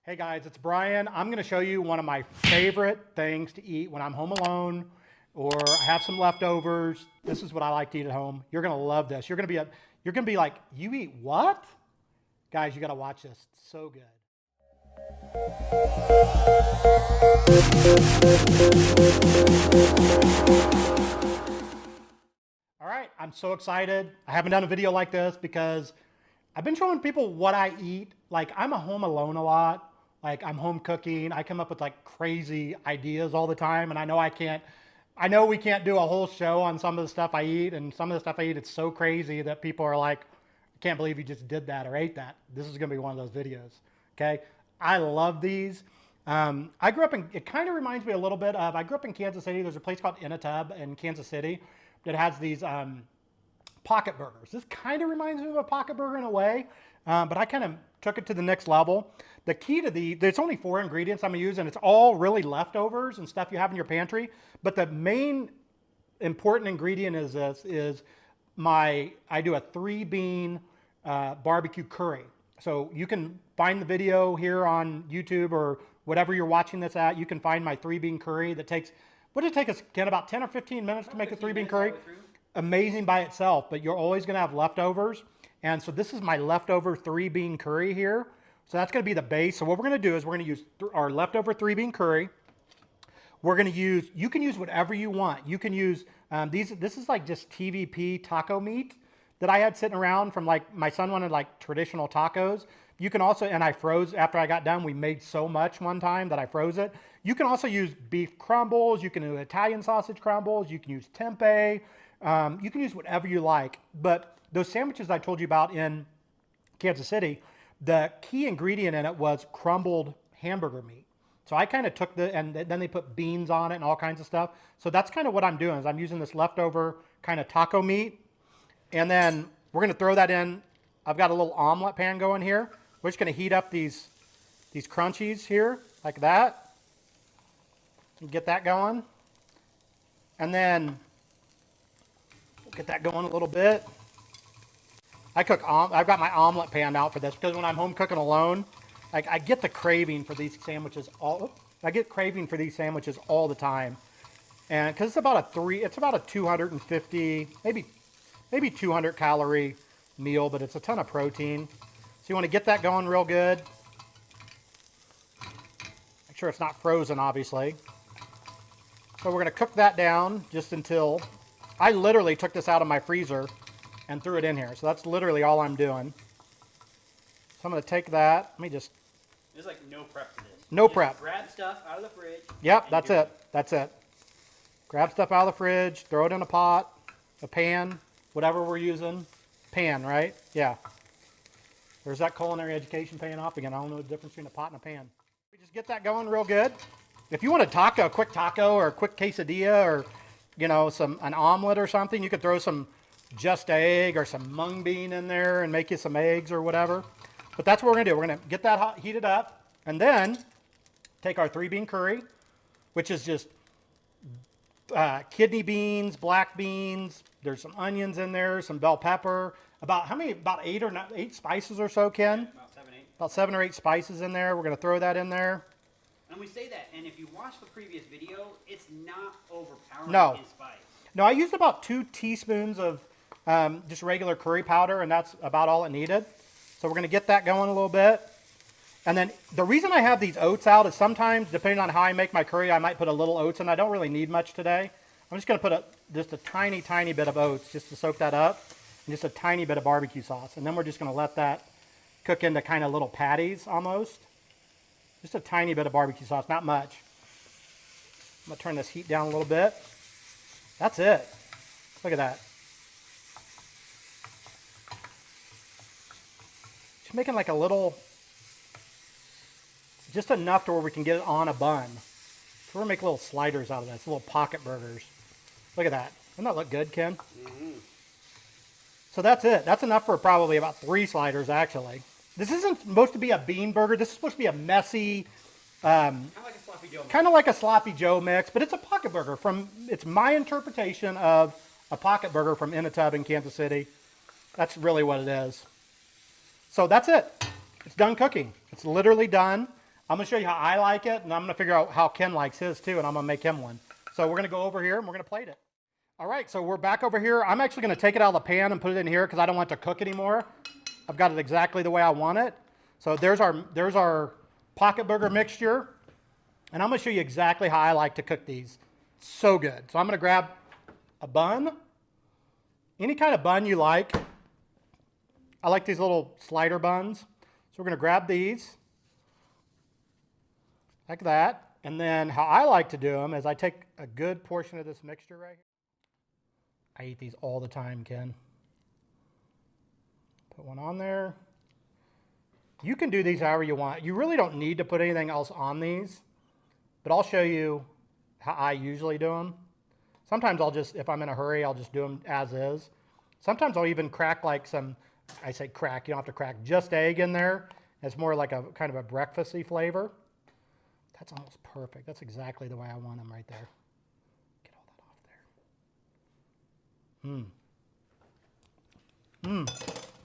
Hey guys, it's Brian. I'm going to show you one of my favorite things to eat when I'm home alone or I have some leftovers. This is what I like to eat at home. You're going to love this. You're going to be like, "You eat what?" Guys, you got to watch this. It's so good. All right, I'm so excited. I haven't done a video like this because I've been showing people what I eat. Like, I'm home alone a lot. Like, I'm home cooking. I come up with like crazy ideas all the time, and I know we can't do a whole show on some of the stuff I eat, and some of the stuff I eat, it's so crazy that people are like, "I can't believe you just did that or ate that." This is gonna be one of those videos, okay? I love these. I grew up it kind of reminds me a little bit of, I grew up in Kansas City. There's a place called In a Tub in Kansas City that has these pocket burgers. This kind of reminds me of a pocket burger in a way, but I kind of took it to the next level. The key to there's only 4 ingredients I'm gonna use, and it's all really leftovers and stuff you have in your pantry. But the main important ingredient is I do a 3-bean barbecue curry. So you can find the video here on YouTube or whatever you're watching this at. You can find my 3-bean curry that takes, what did it take us, Ken, about 10 or 15 minutes to make a 3-bean curry? Amazing by itself, but you're always gonna have leftovers. And so this is my leftover 3-bean curry here. So that's gonna be the base. So what we're gonna do is we're gonna use our leftover 3-bean curry. We're gonna use, you can use whatever you want. You can use, this is like just TVP taco meat that I had sitting around from, like, my son wanted like traditional tacos. You can also, and I froze after I got done. We made so much one time that I froze it. You can also use beef crumbles. You can do Italian sausage crumbles. You can use tempeh. You can use whatever you like. But those sandwiches I told you about in Kansas City, the key ingredient in it was crumbled hamburger meat. So I kind of took and then they put beans on it and all kinds of stuff. So that's kind of what I'm doing, is I'm using this leftover kind of taco meat. And then we're going to throw that in. I've got a little omelet pan going here. We're just going to heat up these crunchies here like that. And get that going. And then get that going a little bit. I've got my omelet pan out for this because when I'm home cooking alone, I get the craving for these sandwiches all the time. And because it's about a 250, maybe 200 calorie meal, but it's a ton of protein. So you want to get that going real good. Make sure it's not frozen, obviously. So we're going to cook that down just until, I literally took this out of my freezer and threw it in here. So that's literally all I'm doing. So I'm going to take that. Let me just... There's like no prep for this. No prep. Grab stuff out of the fridge. Yep, that's it. That's it. Grab stuff out of the fridge, throw it in a pot, a pan, whatever we're using. Pan, right? Yeah. There's that culinary education paying off again. I don't know the difference between a pot and a pan. We just get that going real good. If you want a quick taco or a quick quesadilla or, you know, an omelet or something, you could throw some just egg or some mung bean in there and make you some eggs or whatever. But that's what we're going to do. We're going to get that heated up and then take our 3-bean curry, which is just kidney beans, black beans. There's some onions in there, some bell pepper. About 8 spices or so, Ken? About 7, 8. About 7 or 8 spices in there. We're going to throw that in there. And we say that, and if you watch the previous video, it's not overpowering in spice. No, I used about 2 teaspoons of just regular curry powder, and that's about all it needed. So we're going to get that going a little bit. And then the reason I have these oats out is sometimes, depending on how I make my curry, I might put a little oats in. I don't really need much today. I'm just going to put just a tiny, tiny bit of oats just to soak that up, and just a tiny bit of barbecue sauce. And then we're just going to let that cook into kind of little patties almost. Just a tiny bit of barbecue sauce, not much. I'm going to turn this heat down a little bit. That's it. Look at that. Just making like a little, just enough to where we can get it on a bun. So we're going to make little sliders out of this, little pocket burgers. Look at that. Doesn't that look good, Ken? Mm-hmm. So that's it. That's enough for probably about 3 sliders, actually. This isn't supposed to be a bean burger. This is supposed to be a messy, kind of like a sloppy Joe mix. Kind of like a sloppy Joe mix, but it's a pocket burger. It's my interpretation of a pocket burger from In a Tub in Kansas City. That's really what it is. So that's it. It's done cooking. It's literally done. I'm going to show you how I like it, and I'm going to figure out how Ken likes his too, and I'm going to make him one. So we're going to go over here, and we're going to plate it. All right, so we're back over here. I'm actually going to take it out of the pan and put it in here because I don't want it to cook anymore. I've got it exactly the way I want it. So there's our pocket burger mixture, and I'm going to show you exactly how I like to cook these. So good. So I'm going to grab a bun, any kind of bun you like. I like these little slider buns. So we're going to grab these like that. And then how I like to do them is I take a good portion of this mixture right here. I eat these all the time, Ken. Put one on there. You can do these however you want. You really don't need to put anything else on these, but I'll show you how I usually do them. Sometimes I'll just, if I'm in a hurry, I'll just do them as is. Sometimes I'll even crack like some, I say crack, you don't have to crack, just egg in there. It's more like a kind of a breakfasty flavor. That's almost perfect. That's exactly the way I want them right there. Get all that off there.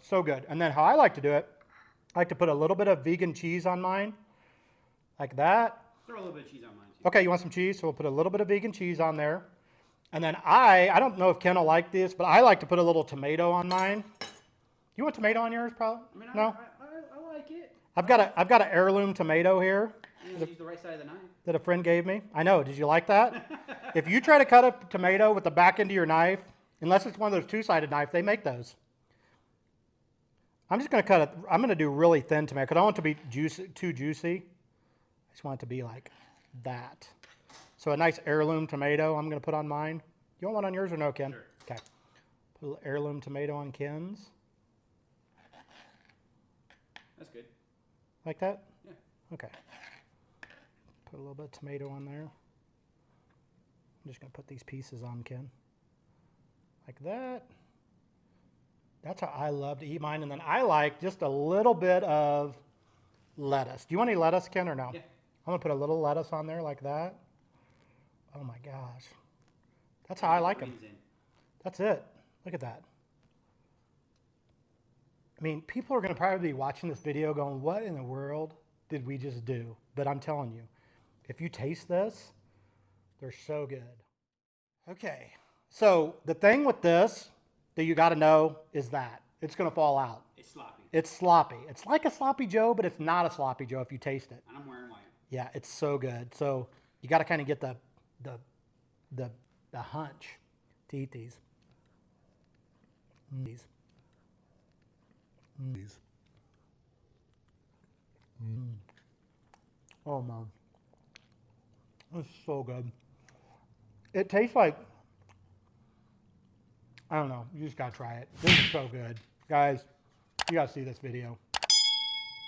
So good. And then how I like to do it, I like to put a little bit of vegan cheese on mine, like that. Throw a little bit of cheese on mine too. Okay, you want some cheese? So we'll put a little bit of vegan cheese on there. And then I don't know if Ken will like this, but I like to put a little tomato on mine. You want tomato on yours, probably? I mean, no? I like it. I've got an heirloom tomato here. Use the right side of the knife. That a friend gave me. I know. Did you like that? If you try to cut a tomato with the back end of your knife, unless it's one of those two-sided knives, they make those. I'm just going to cut it. I'm going to do really thin tomato because I don't want it to be too juicy. I just want it to be like that. So a nice heirloom tomato I'm going to put on mine. You want one on yours or no, Ken? Sure. Okay. Put a little heirloom tomato on Ken's. That's good. Like that? Yeah. Okay. Put a little bit of tomato on there. I'm just going to put these pieces on, Ken. Like that. That's how I love to eat mine. And then I like just a little bit of lettuce. Do you want any lettuce, Ken, or no? Yeah. I'm going to put a little lettuce on there like that. Oh, my gosh. That's how I like them. That's it. Look at that. I mean, people are going to probably be watching this video going, what in the world did we just do? But I'm telling you, if you taste this, they're so good. Okay, so the thing with this that you got to know is that it's going to fall out. It's sloppy. It's sloppy. It's like a sloppy Joe, but it's not a sloppy Joe if you taste it. And I'm wearing white. Yeah, it's so good. So you got to kind of get the hunch to eat these. Oh man, it's so good. It tastes like, I don't know, you just gotta try it. This is so good. Guys, you gotta see this video.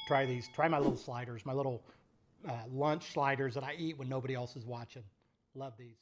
Try these, try my little sliders, my little lunch sliders that I eat when nobody else is watching. Love these.